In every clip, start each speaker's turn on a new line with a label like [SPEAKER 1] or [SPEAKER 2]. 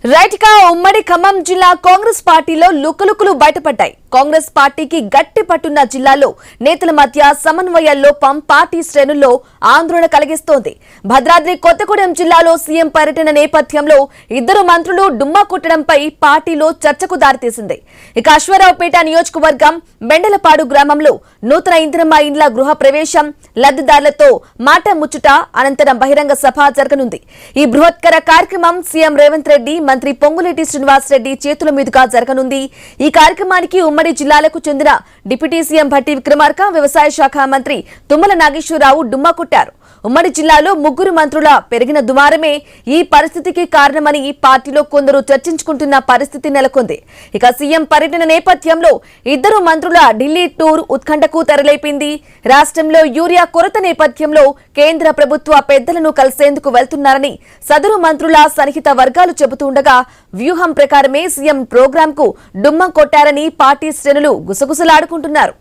[SPEAKER 1] రైట్గా ఉమ్మడి ఖమ్మం జిల్లా కాంగ్రెస్ పార్టీలో లుకలుకులు బయటపడ్డాయి. కాంగ్రెస్ పార్టీకి గట్టి పట్టున్న జిల్లాలో నేతల మధ్య సమన్వయ లోపం పార్టీ శ్రేణుల్లో ఆందోళన కలిగిస్తోంది. భద్రాద్రి కొత్తగూడెం జిల్లాలో సీఎం పర్యటన నేపథ్యంలో ఇద్దరు మంత్రులు డుమ్మా కొట్టడంపై పార్టీలో చర్చకు దారితీసింది. ఇక అశ్వారావుపేట నియోజకవర్గం బెండలపాడు గ్రామంలో నూతన ఇందిరమ్మ ఇండ్ల గృహ ప్రవేశం, లబ్ధిదారులతో మాట ముచ్చట అనంతరం బహిరంగ సభ జరగనుంది. ఈ బృహత్కర కార్యక్రమం సీఎం రేవంత్ రెడ్డి, మంత్రి పొంగులేటి శ్రీనివాసరెడ్డి చేతుల మీదుగా జరగనుంది. ఈ కార్యక్రమానికి ఉమ్మడి జిల్లాలకు చెందిన డిప్యూటీ సీఎం భట్టి విక్రమార్క, వ్యవసాయ శాఖ మంత్రి తుమ్మల నాగేశ్వరరావు డుమ్మా కొట్టారు. ఉమ్మడి జిల్లాలో ముగ్గురు మంత్రుల పెరిగిన దుమారమే ఈ పరిస్థితికి కారణమని పార్టీలో కొందరు చర్చించుకుంటున్న పరిస్థితి నెలకొంది. ఇక సీఎం పర్యటన నేపథ్యంలో ఇద్దరు మంత్రుల ఢిల్లీ టూర్ ఉత్కంఠకు తెరలేపింది. రాష్ట్రంలో యూరియా కొరత నేపథ్యంలో కేంద్ర ప్రభుత్వ పెద్దలను కలిసేందుకు వెళ్తున్నారని సదరు మంత్రుల సన్నిహిత వర్గాలు చెబుతుండగా వ్యూహం ప్రకారమే సీఎం ప్రోగ్రాంకు డుమ్మా కొట్టారని పార్టీ శ్రేణులు గుసగుసలాడుకుంటున్నారు.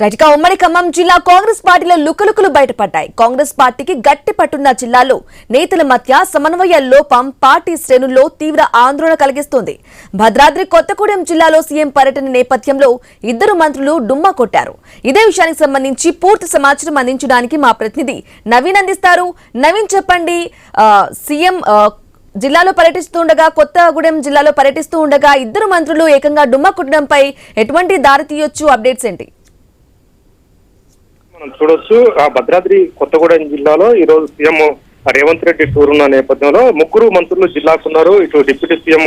[SPEAKER 1] రైట్గా ఉమ్మడి ఖమ్మం జిల్లా కాంగ్రెస్ పార్టీలో లుకలుకులు బయటపడ్డాయి. కాంగ్రెస్ పార్టీకి గట్టి పట్టున్న జిల్లాలో నేతల మధ్య సమన్వయ లోపం పార్టీ శ్రేణుల్లో తీవ్ర ఆందోళన కలిగిస్తోంది. భద్రాద్రి కొత్తగూడెం జిల్లాలో సీఎం పర్యటన నేపథ్యంలో ఇద్దరు మంత్రులు డుమ్మా కొట్టారు. ఇదే విషయానికి సంబంధించి పూర్తి సమాచారం అందించడానికి మా ప్రతినిధి నవీన్ అందిస్తారు. నవీన్, చెప్పండి, సీఎం జిల్లాలో పర్యటిస్తుండగా, కొత్తగూడెం జిల్లాలో పర్యటిస్తూ ఉండగా ఇద్దరు మంత్రులు ఏకంగా డుమ్మా కొట్టడంపై ఎటువంటి దారి తీయొచ్చు? అప్డేట్స్ ఏంటి?
[SPEAKER 2] మనం చూడొచ్చు, భద్రాద్రి కొత్తగూడెం జిల్లాలో ఈ రోజు సీఎం రేవంత్ రెడ్డి టూర్ ఉన్న నేపథ్యంలో ముగ్గురు మంత్రులు జిల్లాకున్నారు. ఇటు డిప్యూటీ సీఎం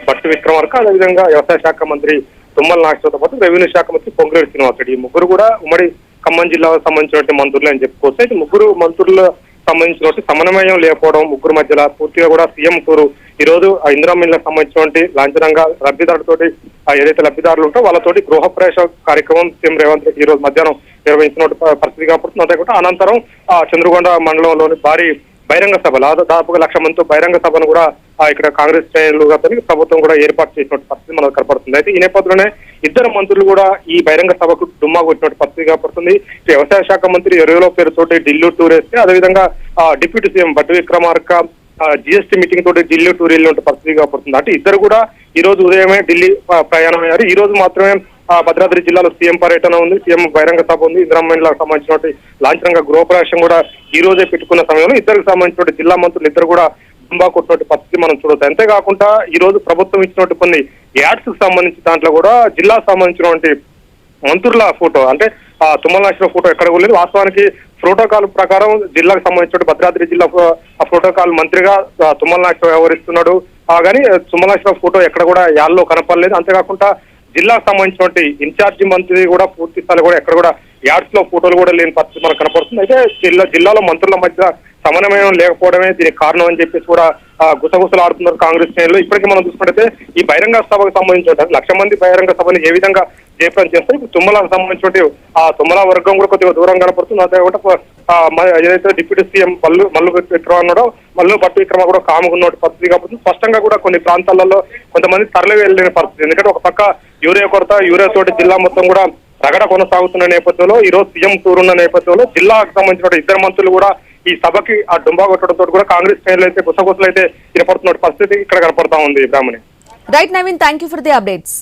[SPEAKER 2] భట్టి విక్రమార్క, అదేవిధంగా వ్యవసాయ శాఖ మంత్రి తుమ్మల నాగేశ్వరరావుతో పాటు రెవెన్యూ శాఖ మంత్రి పొంగులేటి శ్రీనివాసరెడ్డి. ఈ ముగ్గురు కూడా ఉమ్మడి ఖమ్మం జిల్లాకు సంబంధించినటువంటి మంత్రులు అని చెప్పుకోవచ్చు. అయితే ముగ్గురు మంత్రుల సంబంధించినటువంటి సమన్వయం లేకపోవడం, ముగ్గురు మధ్యలో పూర్తిగా కూడా సీఎం టూరు ఈ రోజు ఇందిరమ్మ ఇళ్లకు సంబంధించినటువంటి లాంఛనంగా లబ్ధిదారులతోటి ఏదైతే లబ్ధిదారులు ఉంటో వాళ్ళతోటి గృహ ప్రవేశ కార్యక్రమం సీఎం రేవంత్ రెడ్డి ఈ రోజు మధ్యాహ్నం నిర్వహించిన పరిస్థితి కాబట్టి అంతేకాకుండా అనంతరం చంద్రగొండ మండలంలోని భారీ బహిరంగ సభ, దాదాపుగా 1,00,000 మందితో బహిరంగ సభను కూడా ఇక్కడ కాంగ్రెస్ శ్రేణులుగా ప్రభుత్వం కూడా ఏర్పాటు చేసిన పరిస్థితి మనకు కనపడుతుంది. అయితే ఈ నేపథ్యంలోనే ఇద్దరు మంత్రులు కూడా ఈ బహిరంగ సభకు డుమ్మా కొట్టిన పరిస్థితి కనపడుతుంది. వ్యవసాయ శాఖ మంత్రి ఎరువుల పేరుతోటి ఢిల్లీ టూర్ వేస్తే, అదేవిధంగా deputy CM Bhatti Vikramarka GST meeting తోటి ఢిల్లీ టూర్ వెళ్ళిన పరిస్థితి కనపడుతుంది. అంటే ఇద్దరు కూడా ఈ రోజు ఉదయమే ఢిల్లీ ప్రయాణం అయ్యారు. ఈ రోజు మాత్రమే భద్రాద్రి జిల్లాలో సీఎం పర్యటన ఉంది, సీఎం బహిరంగ సభ ఉంది. ఇందిరమ్మ ఇళ్లకు సంబంధించినటువంటి లాంఛనంగా గృహప్రవేశం కూడా ఈ రోజే పెట్టుకున్న సమయంలో ఇద్దరికి సంబంధించిన జిల్లా మంత్రులు ఇద్దరు కూడా డుమ్మా కొట్టినటువంటి పరిస్థితి మనం చూడవచ్చు. అంతేకాకుండా ఈ రోజు ప్రభుత్వం ఇచ్చినటువంటి కొన్ని యాడ్స్ కు సంబంధించి దాంట్లో కూడా జిల్లాకు సంబంధించినటువంటి మంత్రుల ఫోటో, అంటే తుమ్మల నాగేశ్వరరావు ఫోటో ఎక్కడ కూడా లేదు. వాస్తవానికి ప్రోటోకాల్ ప్రకారం జిల్లాకు సంబంధించిన భద్రాద్రి జిల్లా ప్రోటోకాల్ మంత్రిగా తుమ్మల నాగేశ్వరరావు వ్యవహరిస్తున్నాడు. కానీ తుమ్మల నాగేశ్వరరావు ఫోటో ఎక్కడ కూడా యాడ్లో కనపడలేదు. అంతేకాకుండా జిల్లాకు సంబంధించినటువంటి ఇన్ఛార్జి మంత్రి కూడా పూర్తి స్థాయి కూడా ఎక్కడ కూడా యాడ్స్ లో ఫోటోలు కూడా లేని పరిస్థితి మనకు కనపడుతుంది. అయితే జిల్లాలో మంత్రుల మధ్య సమన్వయం లేకపోవడమే దీనికి కారణం అని చెప్పేసి కూడా గుసగుసలు ఆడుతున్నారు కాంగ్రెస్ శ్రేణులు. ఇప్పటికీ మనం చూసుకుంటే ఈ బహిరంగ సభకు సంబంధించిన 1,00,000 మంది బహిరంగ సభని ఏ విధంగా జయప్రదం చేస్తారు. ఇప్పుడు తుమ్మలకు సంబంధించిన తుమ్మల వర్గం కూడా కొద్దిగా దూరం కనపడుతుంది. అంతేకాకుండా ఏదైతే డిప్యూటీ సీఎం మల్లు విక్రమ ఉన్నాడో, భట్టి విక్రమ కూడా కాముకున్న పరిస్థితి కాబట్టి స్పష్టంగా కూడా కొన్ని ప్రాంతాలలో కొంతమంది తరలి వెళ్ళిన పరిస్థితి. ఎందుకంటే ఒక పక్క యూరియా కొరత, యూరియా తోటి జిల్లా మొత్తం కూడా రగడ కొనసాగుతున్న నేపథ్యంలో ఈ రోజు సీఎం టూర్ ఉన్న నేపథ్యంలో జిల్లాకు సంబంధించిన ఇద్దరు మంత్రులు కూడా ఈ సభకి డుమ్మా కొట్టడంతో కూడా కాంగ్రెస్ శ్రేణులు అయితే గుసగుసలు అయితే వినపడుతున్న పరిస్థితి ఇక్కడ కనపడతా ఉంది. Brahmani.
[SPEAKER 1] Right Naveen, thank you for the updates.